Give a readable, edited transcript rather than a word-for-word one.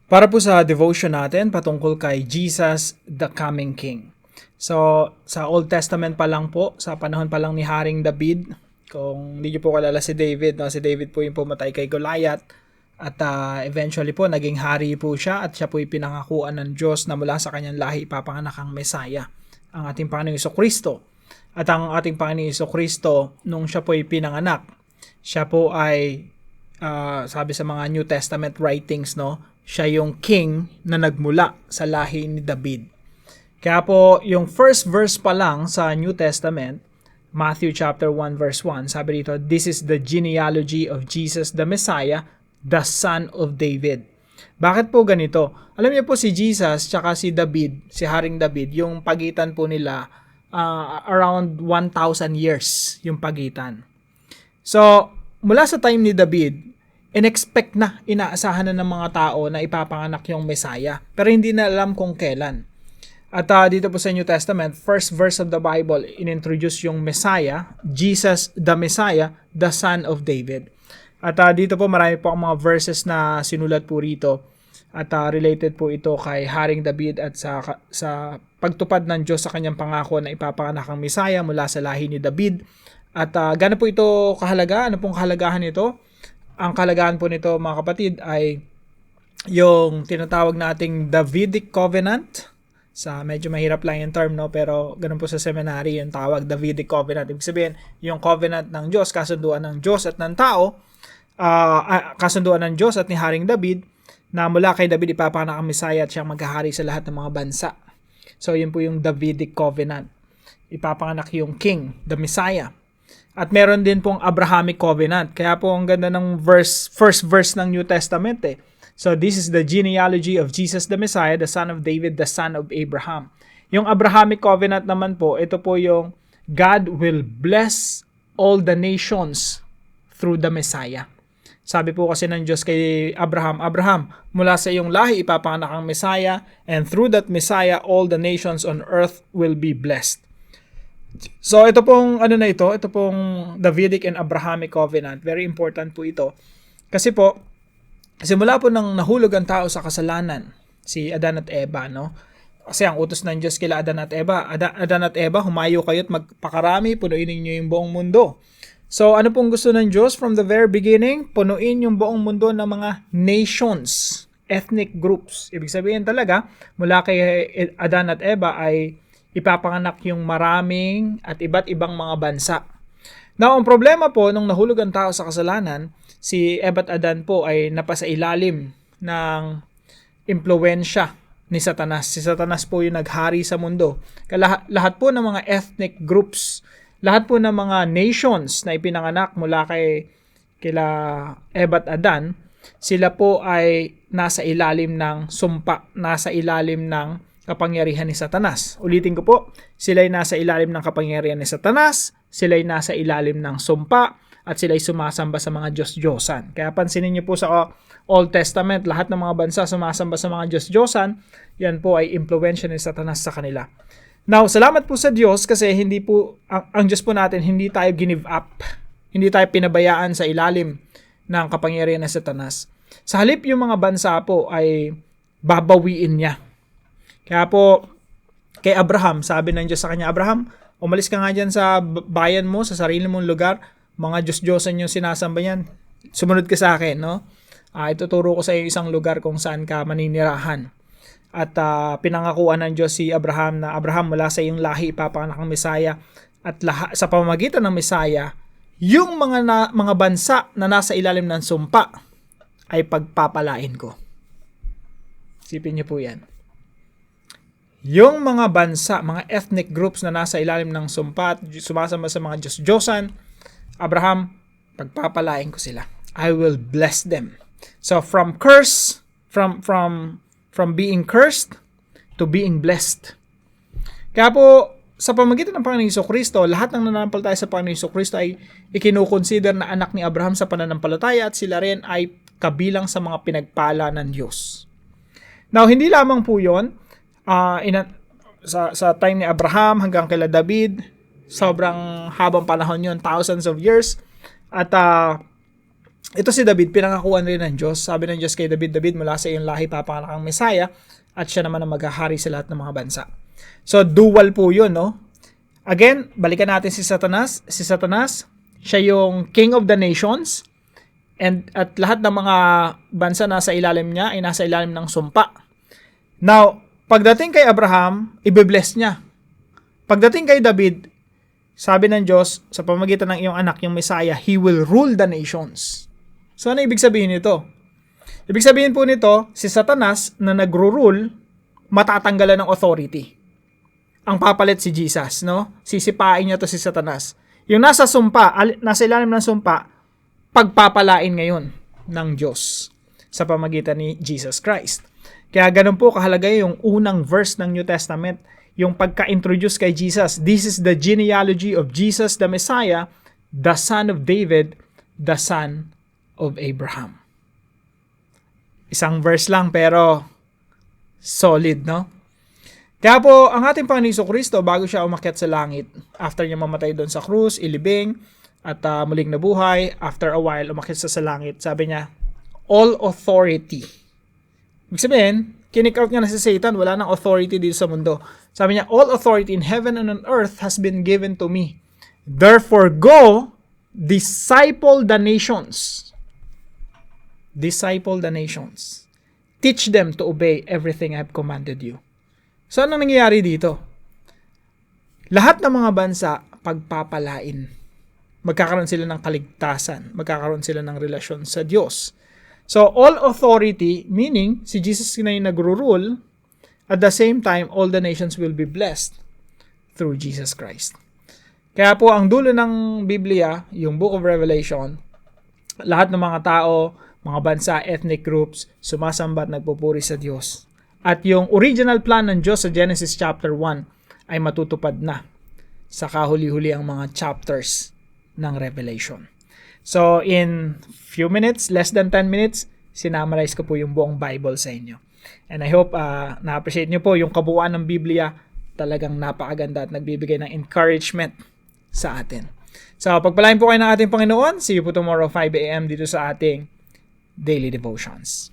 Para po sa devotion natin patungkol kay Jesus, the coming King. So, sa Old Testament pa lang po, sa panahon pa lang ni Haring David, kung hindi niyo po kilala si David, no? Si David po yung pumatay kay Goliath at eventually po naging hari po siya at siya po yung pinangakuan ng Diyos na mula sa kanyang lahi ipapanganak ang Mesaya, ang ating Panginoong Jesucristo. At ang ating Panginoong Jesucristo, nung siya po yung pinanganak, siya po ay sabi sa mga New Testament writings, no, siya yung king na nagmula sa lahi ni David. Kaya po, yung first verse pa lang sa New Testament, Matthew chapter 1 verse 1, sabi dito, "This is the genealogy of Jesus the Messiah, the son of David." Bakit po ganito? Alam niyo po si Jesus tsaka si David, si Haring David, yung pagitan po nila around 1,000 years yung pagitan. So, mula sa time ni David, inaasahan na ng mga tao na ipapanganak yung Messiah. Pero hindi na alam kung kailan. At dito po sa New Testament, first verse of the Bible, inintroduce yung Messiah, Jesus the Messiah, the son of David. At dito po marami po ang mga verses na sinulat po rito. At related po ito kay Haring David at sa pagtupad ng Diyos sa kanyang pangako na ipapanganak ang Messiah mula sa lahi ni David. At gaano po ito kahalaga? Ano pong kahalagahan nito? Ang kahalagahan po nito mga kapatid ay yung tinatawag nating Davidic Covenant. Sa medyo mahirap lang yung term, no, pero ganun po sa seminary yung tawag, Davidic Covenant. Ibig sabihin, yung covenant ng Diyos, kasunduan ng Diyos at ng tao, kasunduan ng Diyos at ni Haring David, na mula kay David ipapanganak ang Messiah at siyang maghahari sa lahat ng mga bansa. So yun po yung Davidic Covenant. Ipapanganak yung King, the Messiah. At meron din pong Abrahamic Covenant. Kaya po ang ganda ng first verse ng New Testament eh. So this is the genealogy of Jesus the Messiah, the son of David, the son of Abraham. Yung Abrahamic Covenant naman po, ito po yung God will bless all the nations through the Messiah. Sabi po kasi ng Diyos kay Abraham, Abraham, mula sa iyong lahi ipapanganak ang Messiah, and through that Messiah all the nations on earth will be blessed. So ito pong ito pong Davidic and Abrahamic Covenant. Very important po ito. Kasi po, simula po nang nahulog ang tao sa kasalanan, si Adan at Eva, no? Kasi ang utos ng Diyos kila Adan at Eva, Adan at Eva, humayo kayo at magpakarami, punuin ninyo yung buong mundo. So ano pong gusto ng Diyos from the very beginning? Punuin yung buong mundo ng mga nations, ethnic groups. Ibig sabihin talaga, mula kay Adan at Eva ay ipapanganak yung maraming at iba't ibang mga bansa. Now, ang problema po, nung nahulog ang tao sa kasalanan, si Eva at Adan po ay napasailalim ng impluwensya ni Satanas. Si Satanas po yung naghari sa mundo. Lahat po ng mga ethnic groups, lahat po ng mga nations na ipinanganak mula kila Eva at Adan, sila po ay nasa ilalim ng sumpa, nasa ilalim ng kapangyarihan ni Satanas. Ulitin ko po, sila'y nasa ilalim ng kapangyarihan ni Satanas, sila'y nasa ilalim ng sumpa, at sila'y sumasamba sa mga Diyos-Diyosan. Kaya pansinin niyo po sa Old Testament, lahat ng mga bansa sumasamba sa mga Diyos-Diyosan, yan po ay impluwensya ni Satanas sa kanila. Now, salamat po sa Diyos kasi hindi po, ang Diyos po natin, hindi tayo give up, hindi tayo pinabayaan sa ilalim ng kapangyarihan ni Satanas. Sa halip yung mga bansa po ay babawiin niya. Kaya po, kay Abraham, sabi ng Diyos sa kanya, Abraham, umalis ka nga dyan sa bayan mo, sa sarili mong lugar, mga Diyos-Diyosan yung sinasamba yan, sumunod ka sa akin, no? Ituturo ko sa iyo isang lugar kung saan ka maninirahan. At pinangakuan ng Diyos si Abraham na, Abraham, mula sa iyong lahi ipapanganak ang Mesaya, at sa pamamagitan ng Mesaya, yung mga bansa na nasa ilalim ng sumpa ay pagpapalain ko. Isipin niyo po yan. Yung mga bansa, mga ethnic groups na nasa ilalim ng sumpa at sumasamba sa mga Diyos-Diyosan, Abraham, pagpapalain ko sila. I will bless them. So from being cursed to being blessed. Kaya po, sa pamamagitan ng Panginoong Jesucristo, lahat ng nananampalataya sa Panginoong Jesucristo ay ikinukonsider na anak ni Abraham sa pananampalataya at sila rin ay kabilang sa mga pinagpala ng Diyos. Now, hindi lamang po yun, sa time ni Abraham hanggang kila David, sobrang habang panahon yun, thousands of years. At ito si David, pinangakuan rin ng Diyos. Sabi ng Diyos kay David, David, mula sa iyong lahi papanganak ang Messiah, at siya naman ang maghahari sa lahat ng mga bansa. So, dual po yun, no? Again, balikan natin si Satanas. Si Satanas, siya yung king of the nations, at lahat ng mga bansa nasa ilalim niya ay nasa ilalim ng sumpa. Now, pagdating kay Abraham, ibe-bless niya. Pagdating kay David, sabi ng Diyos, sa pamamagitan ng iyong anak, yung Messiah, He will rule the nations. So, ano ibig sabihin nito? Ibig sabihin po nito, si Satanas na nagro-rule, matatanggalan ng authority. Ang papalit si Jesus, no? Sisipain niya to si Satanas. Yung nasa sumpa, nasa ilalim ng sumpa, pagpapalain ngayon ng Diyos sa pamamagitan ni Jesus Christ. Kaya ganun po kahalaga yung unang verse ng New Testament, yung pagka-introduce kay Jesus. This is the genealogy of Jesus the Messiah, the son of David, the son of Abraham. Isang verse lang pero solid, no? Kaya po, ang ating Panginoon Jesucristo, bago siya umakyat sa langit, after niya mamatay doon sa krus, ilibing, at muling nabuhay, after a while, umakyat siya sa langit, sabi niya, all authority. Ibig sabihin, kinik out niya na si Satan, wala nang authority dito sa mundo. Sabi niya, all authority in heaven and on earth has been given to me. Therefore, go, disciple the nations. Disciple the nations. Teach them to obey everything I have commanded you. So, anong nangyayari dito? Lahat ng mga bansa, pagpapalain. Magkakaroon sila ng kaligtasan. Magkakaroon sila ng relasyon sa Diyos. So, all authority, meaning, si Jesus na yung nagro-rule, at the same time, all the nations will be blessed through Jesus Christ. Kaya po, ang dulo ng Biblia, yung Book of Revelation, lahat ng mga tao, mga bansa, ethnic groups, sumasamba at nagpupuri sa Diyos. At yung original plan ng Diyos sa Genesis chapter 1 ay matutupad na sa kahuli-huli ang mga chapters ng Revelation. So, in few minutes, less than 10 minutes, sinamarize ko po yung buong Bible sa inyo. And I hope na-appreciate nyo po yung kabuuan ng Biblia. Talagang napakaganda at nagbibigay ng encouragement sa atin. So, pagpalain po kayo ng ating Panginoon. See you po tomorrow 5 a.m. dito sa ating Daily Devotions.